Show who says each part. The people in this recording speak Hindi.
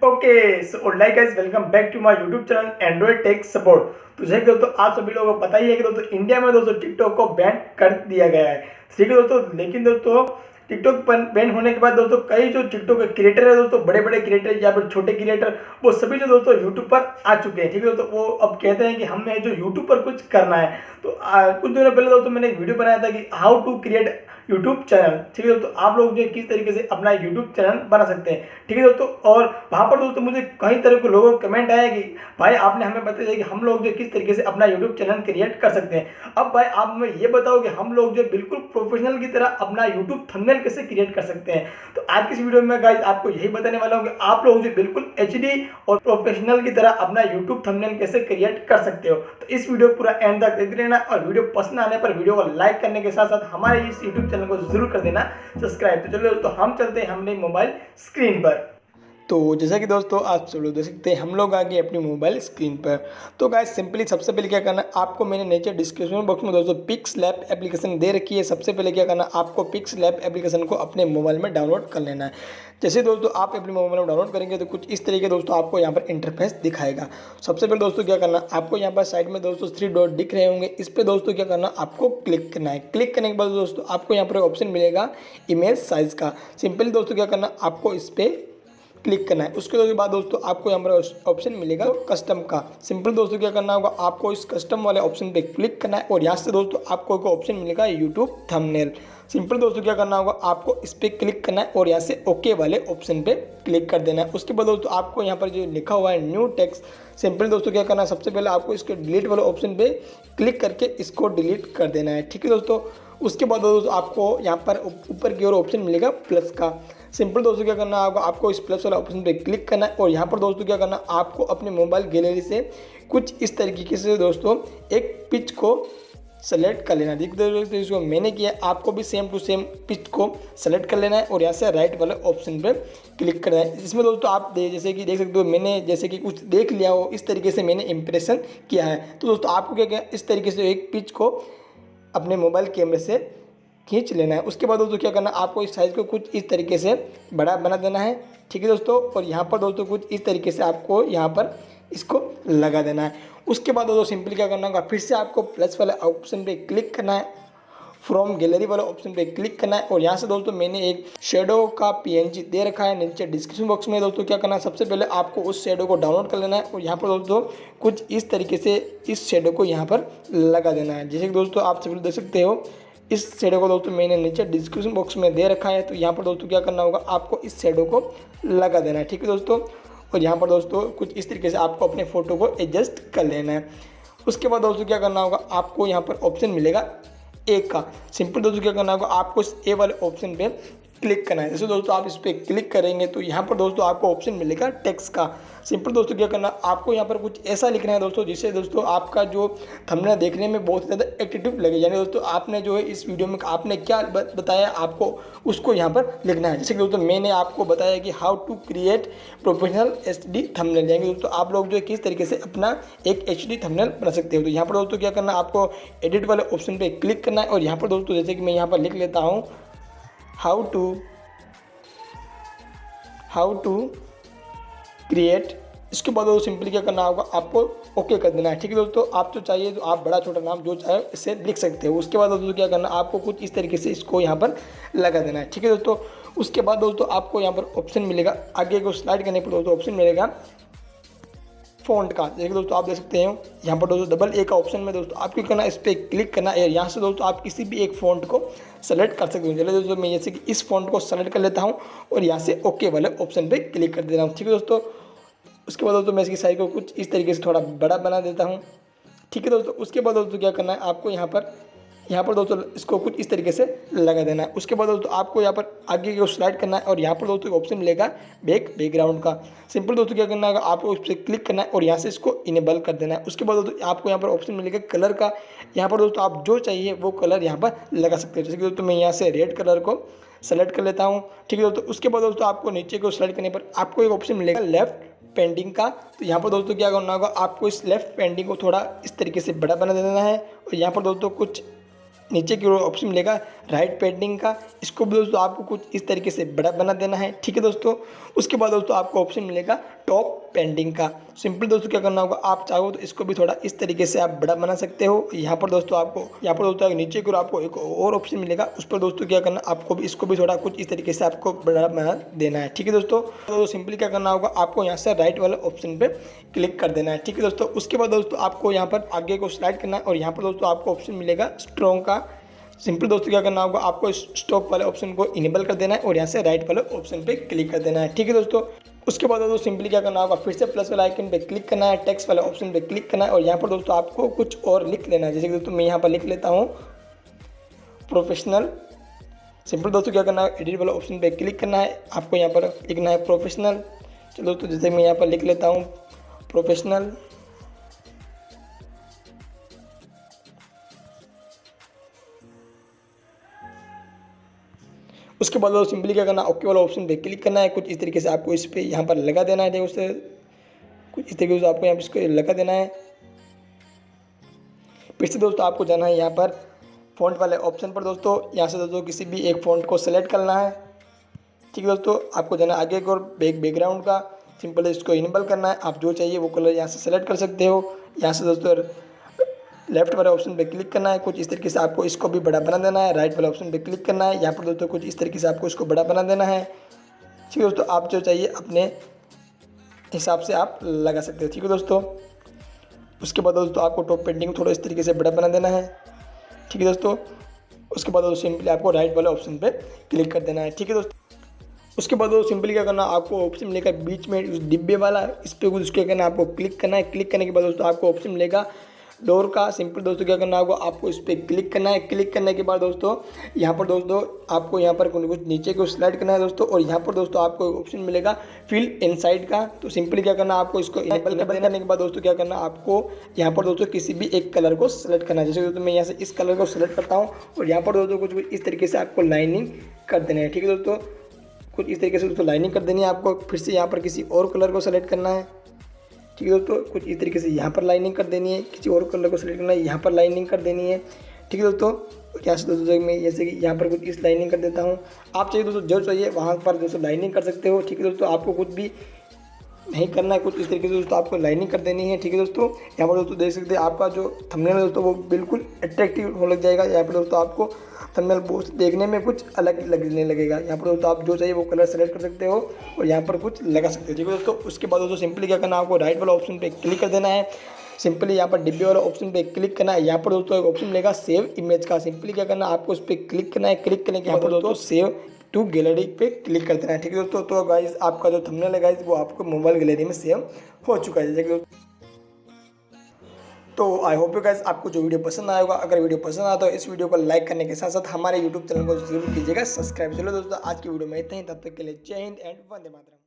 Speaker 1: Okay so like guys, welcome back to my YouTube channel Android tech support. तो जैसे कि दोस्तों आप सभी लोगों को पता ही है कि दोस्तों इंडिया में दोस्तों टिकटॉक को बैन कर दिया गया है। ठीक है दोस्तों, लेकिन दोस्तों टिकटॉक बैन होने के बाद दोस्तों कई जो टिकटॉक के क्रिएटर है दोस्तों, बड़े बड़े क्रिएटर या फिर छोटे क्रिएटर, वो सभी जो दोस्तों यूट्यूब पर आ चुके हैं। ठीक है दोस्तों, वो अब कहते हैं कि हमें जो यूट्यूब पर कुछ करना है। तो कुछ दिनों पहले दोस्तों मैंने एक वीडियो बनाया था कि how to create YouTube channel. ठीक है दोस्तों, आप लोग जो किस तरीके से अपना यूट्यूब चैनल बना सकते हैं। ठीक है दोस्तों, और वहाँ पर दोस्तों मुझे कई तरह के लोगों का कमेंट आया कि भाई आपने हमें बताया कि हम लोग जो किस तरीके से अपना यूट्यूब चैनल क्रिएट कर सकते हैं। अब भाई आप हमें ये बताओ कि हम लोग जो बिल्कुल प्रोफेशनल की तरह अपना यूट्यूब थंबनेल कैसे क्रिएट कर सकते हैं। तो आज की इस वीडियो में गाइस आपको यही बताने वाला हूँ कि आप लोग जो बिल्कुल एचडी और प्रोफेशनल की तरह अपना यूट्यूब थंबनेल कैसे क्रिएट कर सकते हो। तो इस वीडियो पूरा एंड तक देखते रहना, और वीडियो पसंद आने पर वीडियो को लाइक करने के साथ साथ हमारे इस यूट्यूब चैनल को जरूर कर देना सब्सक्राइब। तो चलो दोस्तों हम चलते हैं हमने मोबाइल स्क्रीन पर। तो जैसा कि दोस्तों आप सब लोग देख सकते हैं हम लोग आ गए अपनी मोबाइल स्क्रीन पर। तो गाइस सिंपली सबसे पहले क्या करना है, आपको मैंने नीचे डिस्क्रिप्शन बॉक्स में दोस्तों पिक्स लैब एप्लीकेशन दे रखी है। सबसे पहले क्या करना है, आपको पिक्स लैब एप्लीकेशन को अपने मोबाइल में डाउनलोड कर लेना है। जैसे दोस्तों आप अपने मोबाइल में डाउनलोड करेंगे तो कुछ इस तरीके दोस्तों आपको यहाँ पर इंटरफेस दिखाएगा। सबसे पहले दोस्तों क्या करना, आपको यहाँ पर साइड में दोस्तों 3 डॉट दिख रहे होंगे, इस पर दोस्तों क्या करना, आपको क्लिक करना है। क्लिक करने के बाद दोस्तों आपको यहाँ पर ऑप्शन मिलेगा इमेज साइज का। सिंपली दोस्तों क्या करना, आपको इस पर क्लिक करना है। उसके बाद दोस्तों आपको यहाँ पर ऑप्शन मिलेगा कस्टम का। सिंपल दोस्तों क्या करना होगा, आपको इस कस्टम वाले ऑप्शन पे क्लिक करना है, और यहाँ से दोस्तों आपको एक ऑप्शन मिलेगा यूट्यूब थंबनेल। सिंपल दोस्तों क्या करना होगा, आपको इस पर क्लिक करना है और यहाँ से ओके वाले ऑप्शन पे क्लिक कर देना है। उसके बाद दोस्तों आपको यहाँ पर जो लिखा हुआ है न्यू टेक्स्ट, सिंपल दोस्तों क्या करना है, सबसे पहले आपको इसके डिलीट वाले ऑप्शन पे क्लिक करके इसको डिलीट कर देना है। ठीक है दोस्तों, उसके बाद दोस्तों आपको यहाँ पर ऊपर की ओर ऑप्शन मिलेगा प्लस का। सिंपल दोस्तों क्या करना होगा, आपको इस प्लस वाला ऑप्शन पे क्लिक करना है, और यहाँ पर दोस्तों क्या करना, आपको अपने मोबाइल गैलरी से कुछ इस तरीके से दोस्तों एक पिच को सेलेक्ट कर लेना है। देख दोस्तों इसको मैंने किया, आपको भी सेम टू सेम पिच को सेलेक्ट कर लेना है, और यहाँ से राइट वाले ऑप्शन पे क्लिक करना है। इसमें दोस्तों आप जैसे कि देख सकते हो, मैंने जैसे कि कुछ देख लिया हो इस तरीके से मैंने इंप्रेशन किया है। तो दोस्तों आपको क्या किया, इस तरीके से एक पिच को अपने मोबाइल कैमरे से खींच लेना है। उसके बाद दोस्तों क्या करना, आपको इस साइज़ को कुछ इस तरीके से बड़ा बना देना है। ठीक है दोस्तों, और यहाँ पर दोस्तों कुछ इस तरीके से आपको यहाँ पर इसको लगा देना है। उसके बाद दोस्तों सिंपली क्या करना होगा, फिर से आपको प्लस वाले ऑप्शन पे क्लिक करना है, फ्रॉम गैलरी वाले ऑप्शन पे क्लिक करना है, और यहाँ से दोस्तों मैंने एक शेडो का पीएनजी दे रखा है नीचे डिस्क्रिप्शन बॉक्स में। दोस्तों क्या करना है, सबसे पहले आपको उस शेडो को डाउनलोड कर लेना है, और यहाँ पर दोस्तों कुछ इस तरीके से इस शेडो को यहाँ पर लगा देना है। जैसे कि दोस्तों आप सभी देख सकते हो, इस शेडो को दोस्तों मैंने नीचे डिस्क्रिप्शन बॉक्स में दे रखा है। तो यहाँ पर दोस्तों क्या करना होगा, आपको इस शेडो को लगा देना है। ठीक है दोस्तों, और यहाँ पर दोस्तों कुछ इस तरीके से आपको अपने फ़ोटो को एडजस्ट कर लेना है। उसके बाद दोस्तों क्या करना होगा, आपको यहाँ पर ऑप्शन मिलेगा ए का। सिंपल दोस्तों क्या करना होगा, आपको इस ए वाले ऑप्शन पे क्लिक करना है। जैसे दोस्तों आप इस पर क्लिक करेंगे तो यहाँ पर दोस्तों आपको ऑप्शन मिलेगा टेक्स्ट का। सिंपल दोस्तों क्या करना, आपको यहाँ पर कुछ ऐसा लिखना है दोस्तों, जिससे दोस्तों आपका जो थंबनेल देखने में बहुत ज़्यादा एट्रैक्टिव लगे। यानी दोस्तों आपने जो है इस वीडियो में आपने क्या बताया, आपको उसको यहाँ पर लिखना है। जैसे कि दोस्तों मैंने आपको बताया कि how to create professional HD thumbnail, यानी दोस्तों आप लोग जो है किस तरीके से अपना एक एचडी थंबनेल बना सकते हो। तो यहाँ पर दोस्तों क्या करना, आपको एडिट वाले ऑप्शन पर क्लिक करना है, और यहाँ पर दोस्तों जैसे कि मैं यहाँ पर लिख लेता हूँ हाउ टू क्रिएट। इसके बाद वो सिंपली क्या करना होगा, आपको ओके कर देना है। ठीक है दोस्तों, आप तो चाहिए तो आप बड़ा छोटा नाम जो चाहे इससे लिख सकते हो। उसके बाद दोस्तों क्या करना, आपको कुछ इस तरीके से इसको यहाँ पर लगा देना है। ठीक है दोस्तों, उसके बाद दोस्तों आपको यहाँ पर ऑप्शन मिलेगा, आगे को स्लाइड करने पर दोस्तों ऑप्शन मिलेगा फ़ॉन्ट का। जैसे दोस्तों आप देख सकते हैं यहाँ पर दोस्तों डबल ए का ऑप्शन में दोस्तों आपको करना है, इस पर क्लिक करना है। यहाँ से दोस्तों आप किसी भी एक फ़ॉन्ट को सेलेक्ट कर सकते हो। चलिए दोस्तों मैं जैसे कि इस फ़ॉन्ट को सेलेक्ट कर लेता हूँ, और यहाँ से ओके वाले ऑप्शन पे क्लिक कर दे रहा हूँ। ठीक है दोस्तों, उसके बाद दोस्तों मैं इसकी साइज को कुछ इस तरीके से थोड़ा बड़ा बना देता हूँ। ठीक है दोस्तों, उसके बाद दोस्तों क्या करना है, आपको यहाँ पर दोस्तों इसको कुछ इस तरीके से लगा देना है। उसके बाद दोस्तों आपको यहाँ पर आगे को स्लाइड करना है, और यहाँ पर दोस्तों ऑप्शन मिलेगा बैकग्राउंड का। सिंपल दोस्तों क्या करना है, आपको उस पर क्लिक करना है, और यहाँ से इसको इनेबल कर देना है। उसके बाद दोस्तों आपको यहाँ पर ऑप्शन मिलेगा कलर का। यहाँ पर दोस्तों आप जो चाहिए वो कलर यहाँ पर लगा सकते हो। जैसे कि दोस्तों मैं यहाँ से रेड कलर को सेलेक्ट कर लेता हूँ। ठीक है दोस्तों, उसके बाद दोस्तों आपको नीचे को स्लाइड करने पर आपको एक ऑप्शन मिलेगा लेफ्ट पेंटिंग का। तो यहाँ पर दोस्तों क्या करना होगा, आपको इस लेफ्ट पेंटिंग को थोड़ा इस तरीके से बड़ा बना देना है, और यहाँ पर दोस्तों कुछ नीचे की ओर ऑप्शन मिलेगा राइट पेंटिंग का, इसको भी दोस्तों आपको कुछ इस तरीके से बड़ा बना देना है। ठीक है दोस्तों, उसके बाद दोस्तों आपको ऑप्शन मिलेगा टॉप पेंटिंग का। सिंपल दोस्तों क्या करना होगा, आप चाहो तो इसको भी थोड़ा इस तरीके से आप बड़ा बना सकते हो। यहाँ पर दोस्तों नीचे की ओर आपको एक और ऑप्शन मिलेगा, उस पर दोस्तों क्या करना, आपको भी इसको भी थोड़ा कुछ इस तरीके से आपको बड़ा बना देना है। ठीक है दोस्तों, तो सिंपली क्या करना होगा, आपको यहाँ से राइट वाले ऑप्शन पे क्लिक कर देना है। ठीक है दोस्तों, उसके बाद दोस्तों आपको यहाँ पर आगे को स्लाइड करना है और यहाँ पर दोस्तों आपको ऑप्शन मिलेगा स्ट्रॉन्ग का। सिंपल दोस्तों क्या करना होगा, आपको स्टॉप वाले ऑप्शन को इनेबल कर देना है और यहाँ से राइट वाले ऑप्शन पे क्लिक कर देना है। ठीक है दोस्तों, उसके बाद दोस्तों सिंपली क्या करना होगा, फिर से प्लस वाला आइकन पे क्लिक करना है, टेक्स्ट वाले ऑप्शन पे क्लिक करना है और यहाँ पर दोस्तों आपको कुछ और लिख लेना है। जैसे कि दोस्तों मैं यहाँ पर लिख लेता हूँ प्रोफेशनल। सिंपल दोस्तों क्या करना है, एडिट वाले ऑप्शन पे क्लिक करना है, आपको यहाँ पर लिखना है प्रोफेशनल। चलो दोस्तों जैसे मैं यहाँ पर लिख लेता हूँ प्रोफेशनल। उसके बाद दोस्तों सिंपली क्या करना है, ओके वाला ऑप्शन पे क्लिक करना है, कुछ इस तरीके से आपको इस पर यहाँ पर लगा देना है। देखो उससे कुछ इस तरीके से आपको यहाँ पर इसको लगा देना है। फिर से दोस्तों आपको जाना है यहाँ पर फ़ॉन्ट वाले ऑप्शन पर दोस्तों, यहाँ से दोस्तों किसी भी एक फ़ॉन्ट को सेलेक्ट करना है। ठीक है दोस्तों, आपको जाना आगे एक और बैकग्राउंड का, सिंपल इसको इनेबल करना है। आप जो चाहिए वो कलर यहाँ से सेलेक्ट कर सकते हो। यहाँ से दोस्तों लेफ्ट वाले ऑप्शन पे क्लिक करना है, कुछ इस तरीके से आपको इसको भी बड़ा बना देना है। राइट वाले ऑप्शन पे क्लिक करना है, यहाँ पर दोस्तों कुछ इस तरीके से आपको इसको बड़ा बना देना है। ठीक है दोस्तों, आप जो चाहिए अपने हिसाब से आप लगा सकते हो। ठीक है दोस्तों, उसके बाद दोस्तों आपको टॉप पेंटिंग थोड़ा इस तरीके से बड़ा बना देना है। ठीक है दोस्तों, उसके बाद दोस्तों सिंपली आपको राइट वाले ऑप्शन पे क्लिक कर देना है। ठीक है दोस्तों, उसके बाद दोस्तों सिंपली क्या करना, आपको ऑप्शन मिलेगा बीच में उस डिब्बे वाला, इस पर कुछ क्या करना है, आपको क्लिक करना है। क्लिक करने के बाद दोस्तों आपको ऑप्शन मिलेगा डोर का। सिंपल दोस्तों क्या करना होगा, आपको इस पर क्लिक करना है। क्लिक करने के बाद दोस्तों यहाँ पर दोस्तों आपको यहाँ पर कुछ नीचे को स्लाइड करना है दोस्तों, और यहाँ पर दोस्तों आपको ऑप्शन मिलेगा फिल इनसाइड का। तो सिंपली क्या करना, आपको इसको इनेबल करने के बाद दोस्तों क्या करना, आपको यहाँ पर दोस्तों किसी भी एक कलर को सेलेक्ट करना है। जैसे दोस्तों मैं यहाँ से इस कलर को सेलेक्ट करता हूँ और यहाँ पर दोस्तों कुछ इस तरीके से आपको लाइनिंग कर देना है। ठीक है दोस्तों, कुछ इस तरीके से दोस्तों लाइनिंग कर देनी है। आपको फिर से यहाँ पर किसी और कलर को सेलेक्ट करना है। ठीक है दोस्तों, कुछ इस तरीके से यहाँ पर लाइनिंग कर देनी है, किसी और कलर को सेलेक्ट करना है, यहाँ पर लाइनिंग कर देनी है। ठीक है दोस्तों, क्या से दोस्तों मैं जैसे कि यहाँ पर कुछ इस लाइनिंग कर देता हूँ। आप चाहिए दोस्तों जो चाहिए वहाँ पर दोस्तों लाइनिंग कर सकते हो। ठीक है दोस्तों, आपको कुछ भी नहीं करना है, कुछ इस तरीके से दोस्तों आपको लाइनिंग कर देनी है। ठीक है दोस्तों, यहाँ पर दोस्तों देख सकते हैं आपका जो थंबनेल है दोस्तों वो बिल्कुल अट्रैक्टिव हो लग जाएगा। यहाँ पर दोस्तों आपको थंबनेल बहुत देखने में कुछ अलग लगने लगेगा। यहाँ पर दोस्तों आप जो चाहिए वो कलर सेलेक्ट कर सकते हो और यहाँ पर कुछ लगा सकते हो। ठीक है दोस्तों, उसके बाद दोस्तों सिंपली क्या करना, आपको राइट वाला ऑप्शन पे क्लिक कर देना है। सिंपली यहाँ पर डिब्बे वाला ऑप्शन पे क्लिक करना है। यहाँ पर दोस्तों एक ऑप्शन मिलेगा सेव इमेज का। सिंपली क्या करना, आपको उस पर क्लिक करना है। क्लिक करने के यहाँ पर दोस्तों सेव टू गैलरी पे क्लिक कर देना है। ठीक है दोस्तों, तो गाइस आपका जो थंबनेल है गाइस वो आपको मोबाइल गैलरी में सेव हो चुका है। जैसे कि तो आई होप यू गाइस आपको जो वीडियो पसंद आया होगा। अगर वीडियो पसंद आया तो इस वीडियो को लाइक करने के साथ साथ हमारे यूट्यूब चैनल को जरूर कीजिएगा सब्सक्राइब। चलो दोस्तों आज की वीडियो में इतना ही, तब तक के लिए जय हिंद एंड वंदे मातरम।